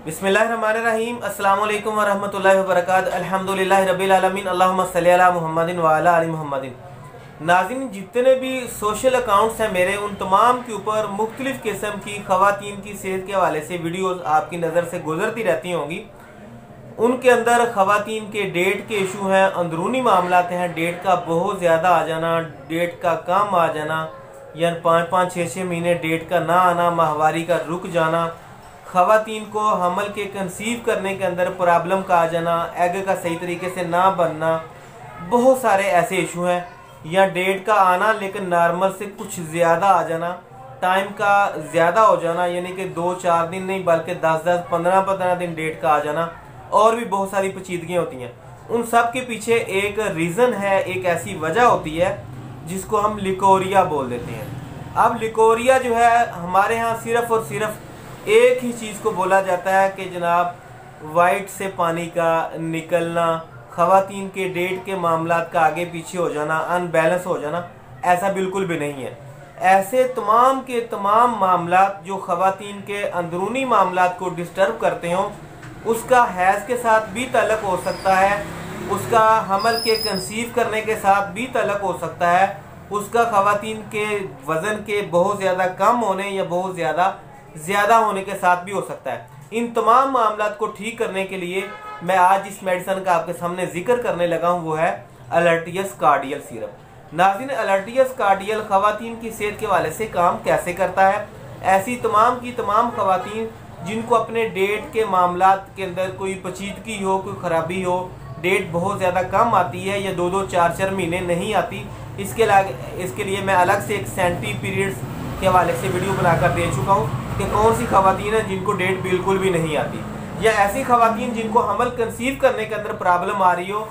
बिस्मिल्लाहिर्रहमानिर्रहीम। अस्सलाम वालेकुम वरहमतुल्लाहि वबरकातुहू। अल्हम्दुलिल्लाहि रब्बिल आलमीन। अल्लाहुम्मा सल्ली अला मुहम्मदिन व अला आलि मुहम्मदिन। नाज़रीन, जितने भी सोशल अकाउंट्स हैं मेरे, उन तमाम के ऊपर मुख्तलिफ़ किस्म की ख़वातीन की सेहत के हवाले से वीडियोज़ आपकी नज़र से गुजरती रहती होंगी। उनके अंदर ख़वातीन के डेट के इशू हैं, अंदरूनी मामलात हैं, डेट का बहुत ज़्यादा आ जाना, डेट का कम आ जाना, या 5-5, 6-6 महीने डेट का ना आना, माहवारी का रुक जाना, ख़वातीन को हमल के कंसीव करने के अंदर प्रॉब्लम का आ जाना, एग का सही तरीके से ना बनना, बहुत सारे ऐसे इशू हैं। या डेट का आना लेकिन नॉर्मल से कुछ ज़्यादा आ जाना, टाइम का ज़्यादा हो जाना, यानी कि 2-4 दिन नहीं बल्कि 10-10, 15-15 दिन डेट का आ जाना, और भी बहुत सारी पेचीदगियाँ होती हैं। उन सब के पीछे एक रीज़न है, एक ऐसी वजह होती है जिसको हम लिकोरिया बोल देते हैं। अब लिकोरिया जो है हमारे यहाँ सिर्फ़ और सिर्फ एक ही चीज़ को बोला जाता है कि जनाब वाइट से पानी का निकलना, ख़वातीन के डेट के मामलात का आगे पीछे हो जाना, अनबैलेंस हो जाना, ऐसा बिल्कुल भी नहीं है। ऐसे तमाम के तमाम मामलात जो ख़वातीन के अंदरूनी मामलात को डिस्टर्ब करते हों, उसका हैज़ के साथ भी तल्लुक़ हो सकता है, उसका हमल के कंसीव करने के साथ भी तल्लुक़ हो सकता है, उसका ख़वातीन के वज़न के बहुत ज़्यादा कम होने या बहुत ज़्यादा होने के साथ भी हो सकता है। इन तमाम मामलात को ठीक करने के लिए मैं आज इस मेडिसिन का आपके सामने जिक्र करने लगा हूँ, वो है अलर्टियस कार्डियल सिरप। नाज़रीन, अलर्टियस कार्डियल ख़वातीन की सेहत के हवाले से काम कैसे करता है? ऐसी तमाम की तमाम ख़वातीन जिनको अपने डेट के मामलात के अंदर कोई पेचीदगी हो, कोई ख़राबी हो, डेट बहुत ज़्यादा कम आती है या 2-2, 4-4 महीने नहीं आती, इसके लिए मैं अलग से एक सेंटी पीरियड्स के हवाले से वीडियो बनाकर दे चुका हूँ कि कौन सी ख़वातीन है जिनको डेट बिल्कुल भी नहीं आती, या ऐसी ख़वातीन जिनको हमल कंसीव करने के अंदर प्रॉब्लम आ रही हो,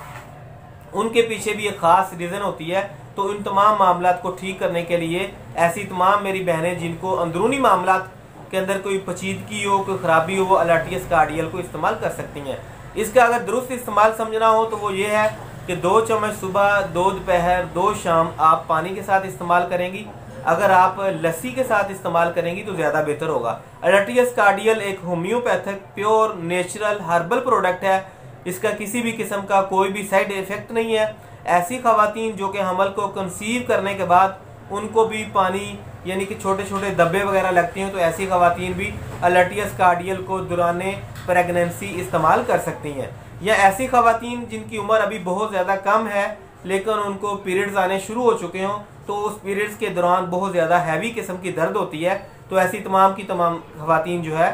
उनके पीछे भी एक ख़ास रीज़न होती है। तो इन तमाम मामलात को ठीक करने के लिए ऐसी तमाम मेरी बहनें जिनको अंदरूनी मामलात के अंदर कोई पेचीदगी हो, कोई ख़राबी हो, वो अलर्टियस कार्डियल को इस्तेमाल कर सकती हैं। इसका अगर दुरुस्त इस्तेमाल समझना हो तो वो ये है कि 2 चम्मच सुबह, 2 दोपहर, 2 शाम आप पानी के साथ इस्तेमाल करेंगी। अगर आप लस्सी के साथ इस्तेमाल करेंगी तो ज़्यादा बेहतर होगा। अलर्टियस कार्डियल एक homeopathic pure natural herbal product है। इसका किसी भी किस्म का कोई भी साइड इफ़ेक्ट नहीं है। ऐसी ख़वातीन जो कि हमल को कंसीव करने के बाद उनको भी पानी यानी कि छोटे छोटे धब्बे वगैरह लगती हैं, तो ऐसी ख़वातीन भी अलर्टियस कार्डियल को दौराने प्रेगनेंसी इस्तेमाल कर सकती हैं। या ऐसी ख़वातीन जिनकी उम्र अभी बहुत ज़्यादा कम है लेकिन उनको पीरियड्स आने शुरू हो चुके हों, तो उस पीरियड्स के दौरान बहुत ज़्यादा हैवी किस्म की दर्द होती है, तो ऐसी तमाम की तमाम ख़वातीन जो है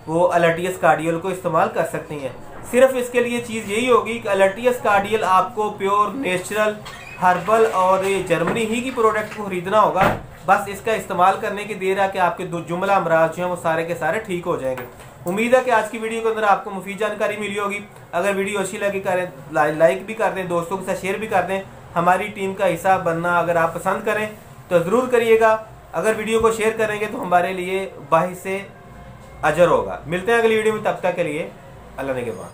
वो अलर्टियस कार्डियल को इस्तेमाल कर सकती हैं। सिर्फ इसके लिए चीज़ यही होगी कि अलर्टियस कार्डियल आपको प्योर नेचुरल हर्बल और ये जर्मनी ही की प्रोडक्ट को खरीदना होगा। बस इसका इस्तेमाल करने की देर है कि आपके जुमला अमराज जो हैं वो सारे के सारे ठीक हो जाएंगे। उम्मीद है कि आज की वीडियो के अंदर आपको मुफीद जानकारी मिली होगी। अगर वीडियो अच्छी लगी करें लाइक भी कर दें, दोस्तों के साथ शेयर भी कर दें। हमारी टीम का हिस्सा बनना अगर आप पसंद करें तो ज़रूर करिएगा। अगर वीडियो को शेयर करेंगे तो हमारे लिए बाहिस से अजर होगा। मिलते हैं अगली वीडियो में, तब तक के लिए अल्लाह ने के बाद।